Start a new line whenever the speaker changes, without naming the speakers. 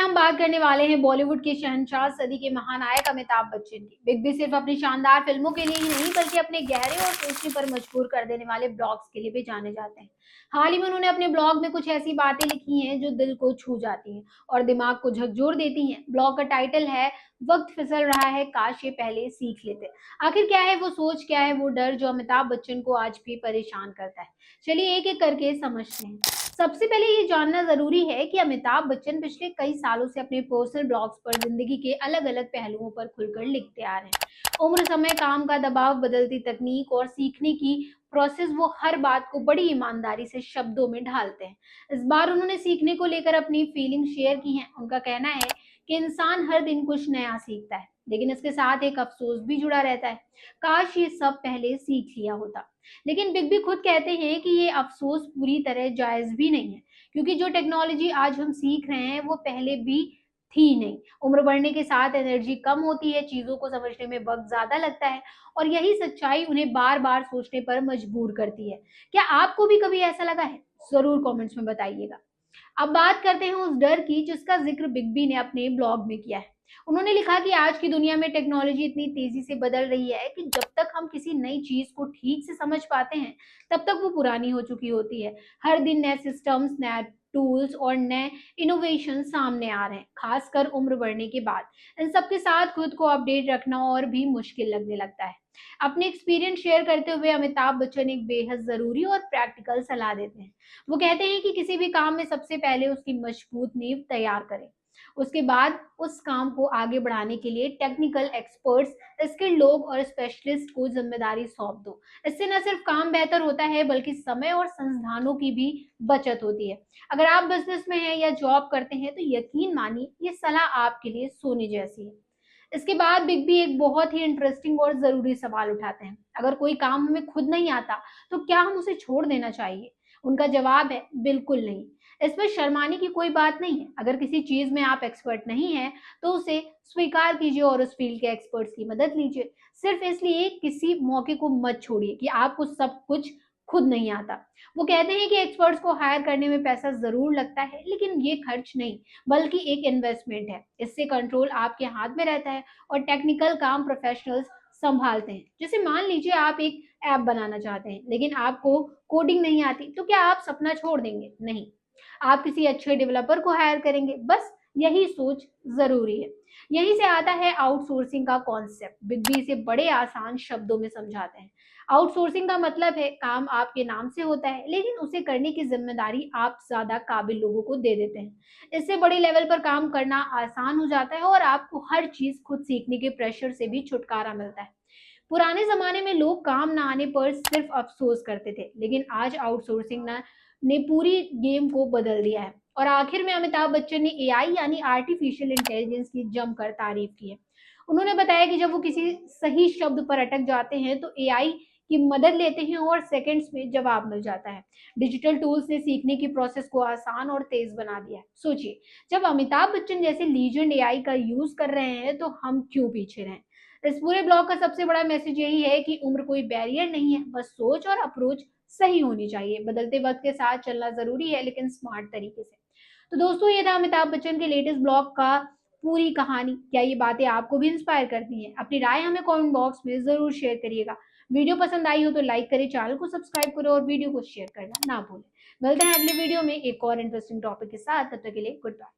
हम बात करने वाले हैं बॉलीवुड के शहंशाह सदी के महानायक अमिताभ बच्चन की। बिग बी सिर्फ अपनी शानदार फिल्मों के लिए ही नहीं बल्कि अपने गहरे और सोचने पर मजबूर कर देने वाले ब्लॉग्स के लिए भी जाने जाते हैं। हाल ही में उन्होंने अपने ब्लॉग में कुछ ऐसी बातें लिखी हैं जो दिल को छू जाती हैं और दिमाग को झकझोर देती हैं। ब्लॉग का टाइटल है वक्त फिसल रहा है, काश ये पहले सीख लेते। आखिर क्या है वो सोच, क्या है वो डर जो अमिताभ बच्चन को आज भी परेशान करता है? चलिए एक एक करके समझते हैं। सबसे पहले ये जानना जरूरी है कि अमिताभ बच्चन पिछले कई सालों से अपने पर्सनल ब्लॉग्स पर जिंदगी के अलग अलग पहलुओं पर खुलकर लिखते आ रहे हैं। उम्र, समय, काम का दबाव, बदलती तकनीक और सीखने की प्रोसेस, वो हर बात को बड़ी ईमानदारी से शब्दों में ढालते हैं। इस बार उन्होंने सीखने को लेकर अपनी फीलिंग शेयर की हैं। उनका कहना है कि इंसान हर दिन कुछ नया सीखता है, लेकिन इसके साथ एक अफसोस भी जुड़ा रहता है, काश ये सब पहले सीख लिया होता। लेकिन बिग बी खुद कहते हैं कि ये अफसोस पूरी तरह जायज भी नहीं है, क्योंकि जो टेक्नोलॉजी आज हम सीख रहे हैं वो पहले भी थी नहीं। उम्र बढ़ने के साथ एनर्जी कम होती है, चीजों को समझने में वक्त ज्यादा लगता है और यही सच्चाई उन्हें बार बार सोचने पर मजबूर करती है। क्या आपको भी कभी ऐसा लगा है? जरूर कमेंट्स में बताइएगा। अब बात करते हैं उस डर की जिसका जिक्र बिग बी ने अपने ब्लॉग में किया है। उन्होंने लिखा कि आज की दुनिया में टेक्नोलॉजी इतनी तेजी से बदल रही है कि जब तक हम किसी नई चीज को ठीक से समझ पाते हैं तब तक वो पुरानी हो चुकी होती है। हर दिन नए सिस्टम्स, नए टूल्स और नए इनोवेशन सामने आ रहे हैं, खासकर उम्र बढ़ने के बाद। इन सबके साथ खुद को अपडेट रखना और भी मुश्किल लगने लगता है। अपने एक्सपीरियंस शेयर करते हुए अमिताभ बच्चन एक बेहद जरूरी और प्रैक्टिकल सलाह देते हैं। वो कहते हैं कि किसी भी काम में सबसे पहले उसकी मजबूत नींव तैयार करें। उसके बाद उस काम को आगे बढ़ाने के लिए टेक्निकल एक्सपर्ट्स, स्किल्ड लोग और स्पेशलिस्ट को जिम्मेदारी सौंप दो। इससे न सिर्फ काम बेहतर होता है बल्कि समय और संसाधनों की भी बचत होती है। अगर आप बिजनेस में हैं या जॉब करते हैं तो यकीन मानिए ये सलाह आपके लिए सोने जैसी है। इसके बाद बिग बी एक बहुत ही इंटरेस्टिंग और जरूरी सवाल उठाते हैं। अगर कोई काम हमें खुद नहीं आता तो क्या हम उसे छोड़ देना चाहिए? उनका जवाब है बिल्कुल नहीं। इसमें शर्माने की कोई बात नहीं है। अगर किसी चीज में आप एक्सपर्ट नहीं हैं तो उसे स्वीकार कीजिए और उस फील्ड के एक्सपर्ट्स की मदद लीजिए। सिर्फ इसलिए किसी मौके को मत छोड़िए कि आपको सब कुछ खुद नहीं आता। वो कहते हैं कि एक्सपर्ट्स को हायर करने में पैसा जरूर लगता है, लेकिन ये खर्च नहीं बल्कि एक इन्वेस्टमेंट है। इससे कंट्रोल आपके हाथ में रहता है और टेक्निकल काम प्रोफेशनल्स संभालते हैं। जैसे मान लीजिए आप एक ऐप बनाना चाहते हैं लेकिन आपको कोडिंग नहीं आती, तो क्या आप सपना छोड़ देंगे? नहीं, आप किसी अच्छे डेवलपर को हायर करेंगे। बस यही सोच जरूरी है। यहीं से आता है आउटसोर्सिंग का कॉन्सेप्ट। बिग बी इसे बड़े आसान शब्दों में समझाते हैं। आउटसोर्सिंग का मतलब है काम आपके नाम से होता है लेकिन उसे करने की जिम्मेदारी आप ज्यादा काबिल लोगों को दे देते हैं। इससे बड़े लेवल पर काम करना आसान हो जाता है और आपको हर चीज खुद सीखने के प्रेशर से भी छुटकारा मिलता है। पुराने जमाने में लोग काम ना आने पर सिर्फ अफसोस करते थे, लेकिन आज आउटसोर्सिंग ने पूरी गेम को बदल दिया है। और आखिर में अमिताभ बच्चन ने एआई यानी आर्टिफिशियल इंटेलिजेंस की जमकर तारीफ की है। उन्होंने बताया कि जब वो किसी सही शब्द पर अटक जाते हैं तो एआई की मदद लेते हैं और सेकंड्स में जवाब मिल जाता है। डिजिटल टूल्स ने सीखने की प्रोसेस को आसान और तेज बना दिया है। सोचिए, जब अमिताभ बच्चन जैसे लीजेंड एआई का यूज कर रहे हैं तो हम क्यों पीछे रहें? इस पूरे ब्लॉग का सबसे बड़ा मैसेज यही है कि उम्र कोई बैरियर नहीं है, बस सोच और अप्रोच सही होनी चाहिए। बदलते वक्त के साथ चलना जरूरी है, लेकिन स्मार्ट तरीके से। तो दोस्तों, ये था अमिताभ बच्चन के लेटेस्ट ब्लॉग का पूरी कहानी। क्या ये बातें आपको भी इंस्पायर करती हैं? अपनी राय हमें कमेंट बॉक्स में जरूर शेयर करिएगा। वीडियो पसंद आई हो तो लाइक करें, चैनल को सब्सक्राइब करें और वीडियो को शेयर करना ना भूलें। मिलते हैं अगले वीडियो में एक और इंटरेस्टिंग टॉपिक के साथ। तब तक के लिए गुड बाय।